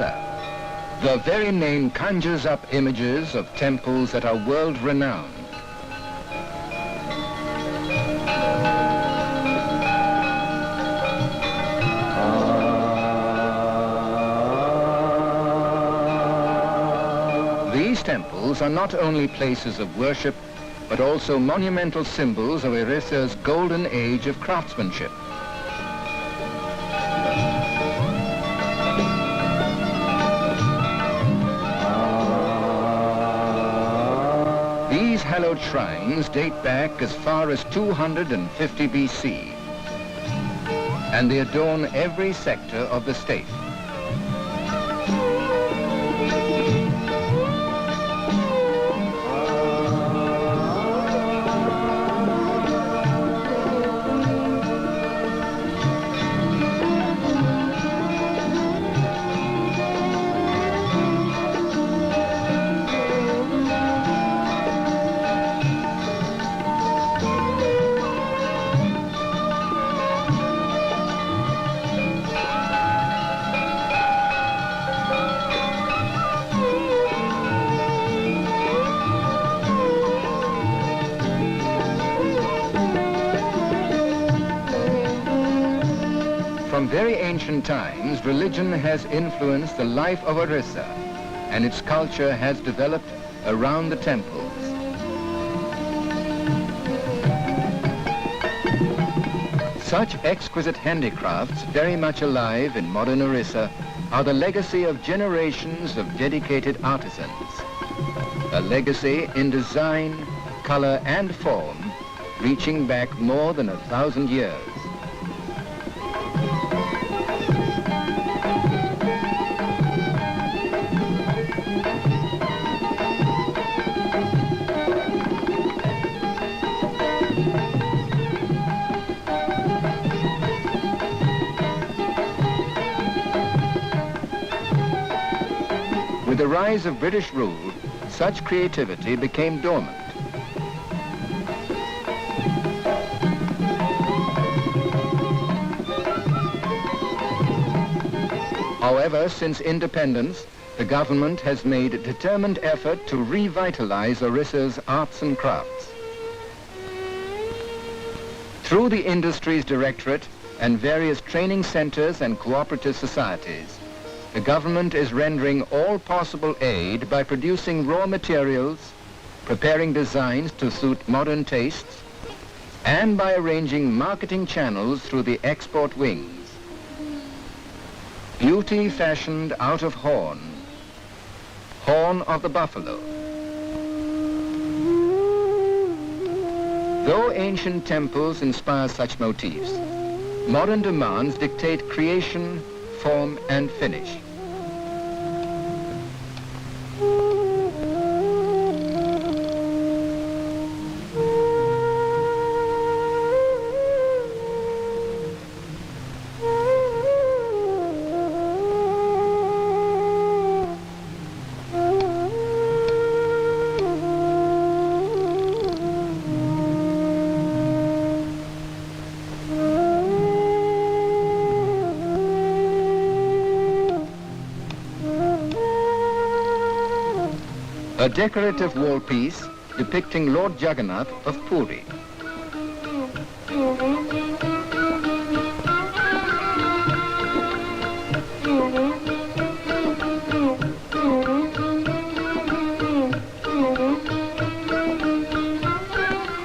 Orissa. The very name conjures up images of temples that are world-renowned. These temples are not only places of worship, but also monumental symbols of Orissa's golden age of craftsmanship. These hallowed shrines date back as far as 250 BC, and they adorn every sector of the state. From very ancient times, religion has influenced the life of Orissa, and its culture has developed around the temples. Such exquisite handicrafts, very much alive in modern Orissa, are the legacy of generations of dedicated artisans. A legacy in design, color, and form, reaching back more than 1,000 years. With the rise of British rule, such creativity became dormant. However, since independence, the government has made a determined effort to revitalize Orissa's arts and crafts. Through the Industries Directorate and various training centers and cooperative societies, the government is rendering all possible aid by producing raw materials, preparing designs to suit modern tastes, and by arranging marketing channels through the export wings. Beauty fashioned out of horn, horn of the buffalo. Though ancient temples inspire such motifs, modern demands dictate creation, form, and finish. A decorative wall piece depicting Lord Jagannath of Puri.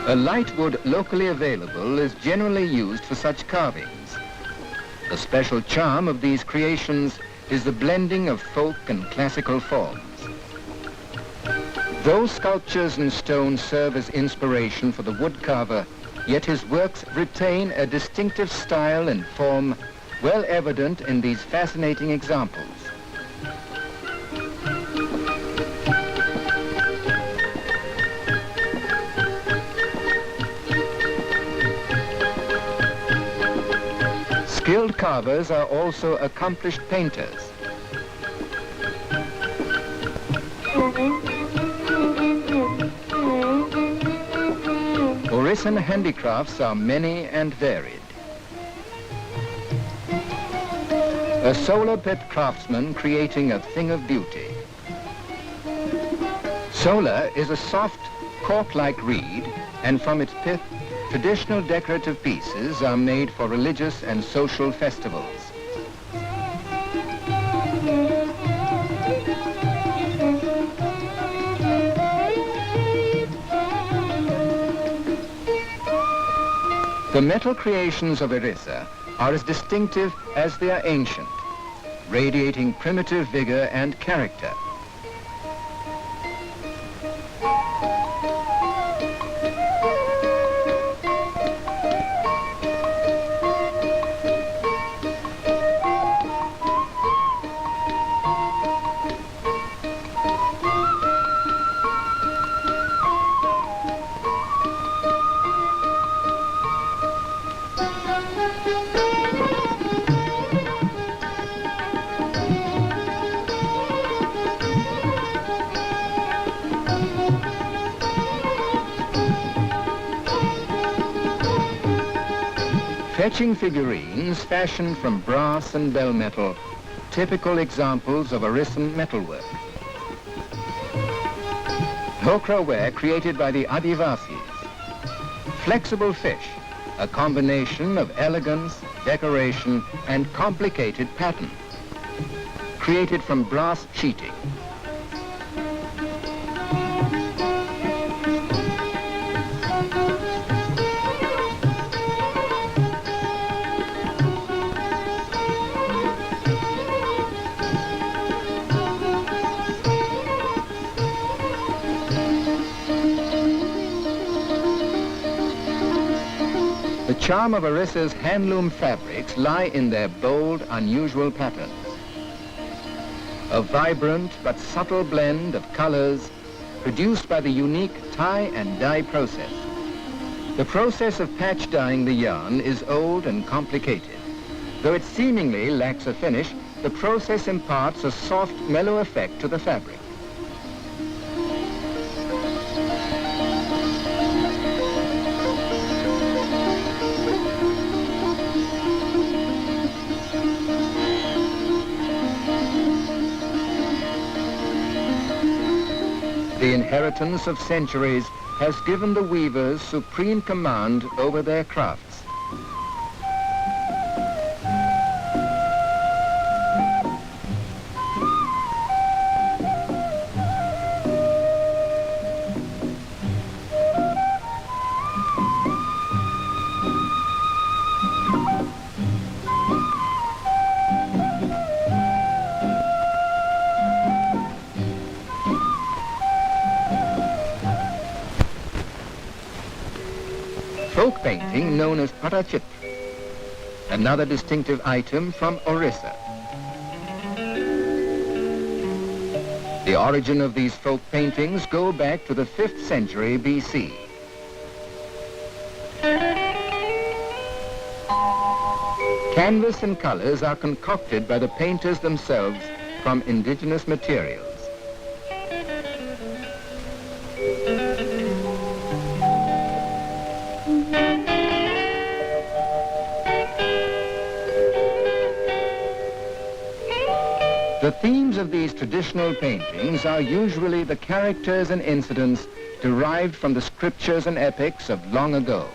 A light wood locally available is generally used for such carvings. The special charm of these creations is the blending of folk and classical forms. Though sculptures in stone serve as inspiration for the woodcarver, yet his works retain a distinctive style and form well evident in these fascinating examples. Skilled carvers are also accomplished painters. Orissan handicrafts are many and varied. A solar pith craftsman creating a thing of beauty. Solar is a soft, cork-like reed, and from its pith, traditional decorative pieces are made for religious and social festivals. The metal creations of Odisha are as distinctive as they are ancient, radiating primitive vigor and character. Fetching figurines fashioned from brass and bell metal, typical examples of Orissan metalwork. Dhokra ware created by the Adivasis. Flexible fish, a combination of elegance, decoration, and complicated pattern, created from brass sheeting. The charm of Orissa's handloom fabrics lie in their bold, unusual patterns. A vibrant but subtle blend of colors produced by the unique tie and dye process. The process of patch dyeing the yarn is old and complicated. Though it seemingly lacks a finish, the process imparts a soft, mellow effect to the fabric. The inheritance of centuries has given the weavers supreme command over their crafts. Folk painting known as patchwork, another distinctive item from Odisha. The origin of these folk paintings go back to the 5th century BC. Canvas and colors are concocted by the painters themselves from indigenous materials. The themes of these traditional paintings are usually the characters and incidents derived from the scriptures and epics of long ago.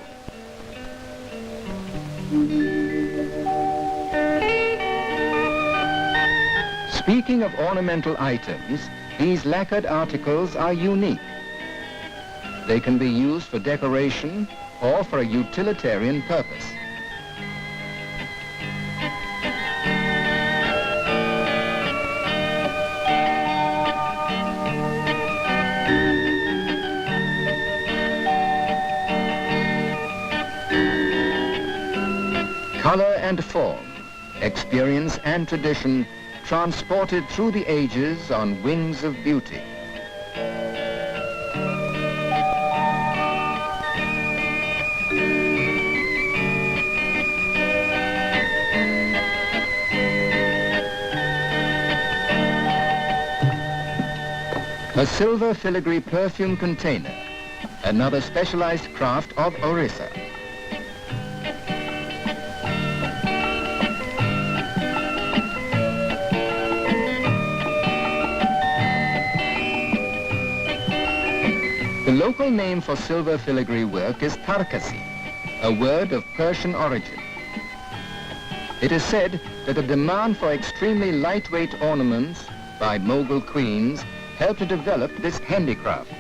Speaking of ornamental items, these lacquered articles are unique. They can be used for decoration or for a utilitarian purpose. Color and form, experience and tradition transported through the ages on wings of beauty. A silver filigree perfume container, another specialized craft of Odisha. The local name for silver filigree work is tarkasi, a word of Persian origin. It is said that the demand for extremely lightweight ornaments by Mughal queens helped to develop this handicraft.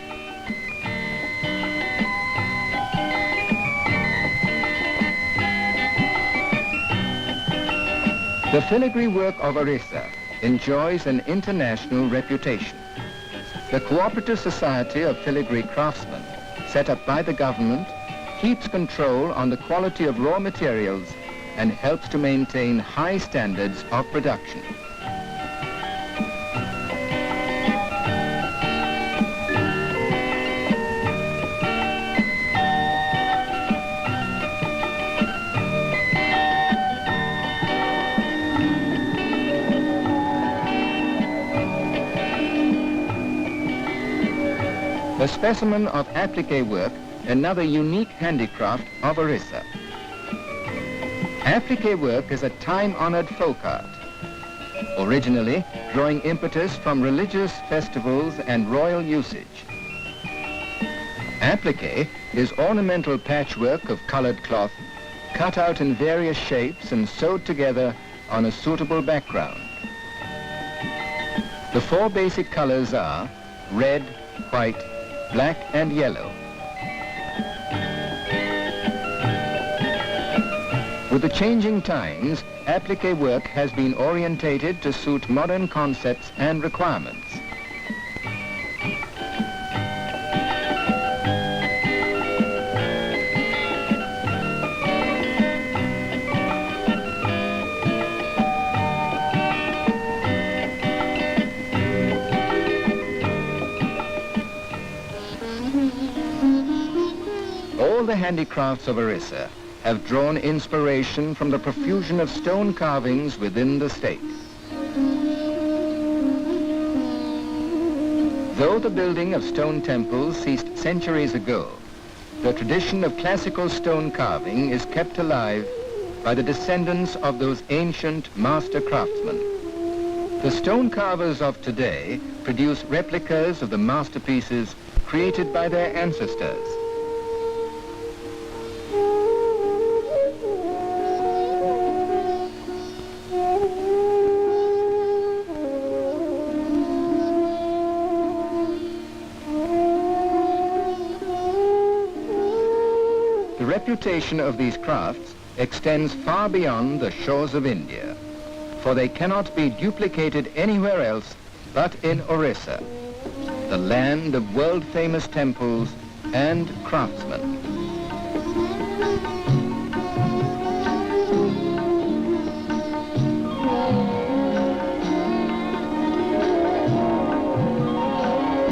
The filigree work of Orissa enjoys an international reputation. The Cooperative Society of Filigree Craftsmen, set up by the government, keeps control on the quality of raw materials and helps to maintain high standards of production. A specimen of applique work, another unique handicraft of Orissa. Applique work is a time-honored folk art, originally drawing impetus from religious festivals and royal usage. Applique is ornamental patchwork of colored cloth, cut out in various shapes and sewed together on a suitable background. The four basic colors are red, white, black and yellow. With the changing times, applique work has been orientated to suit modern concepts and requirements. All the handicrafts of Orissa have drawn inspiration from the profusion of stone carvings within the state. Though the building of stone temples ceased centuries ago, the tradition of classical stone carving is kept alive by the descendants of those ancient master craftsmen. The stone carvers of today produce replicas of the masterpieces created by their ancestors. The reputation of these crafts extends far beyond the shores of India, for they cannot be duplicated anywhere else but in Orissa, the land of world-famous temples and craftsmen.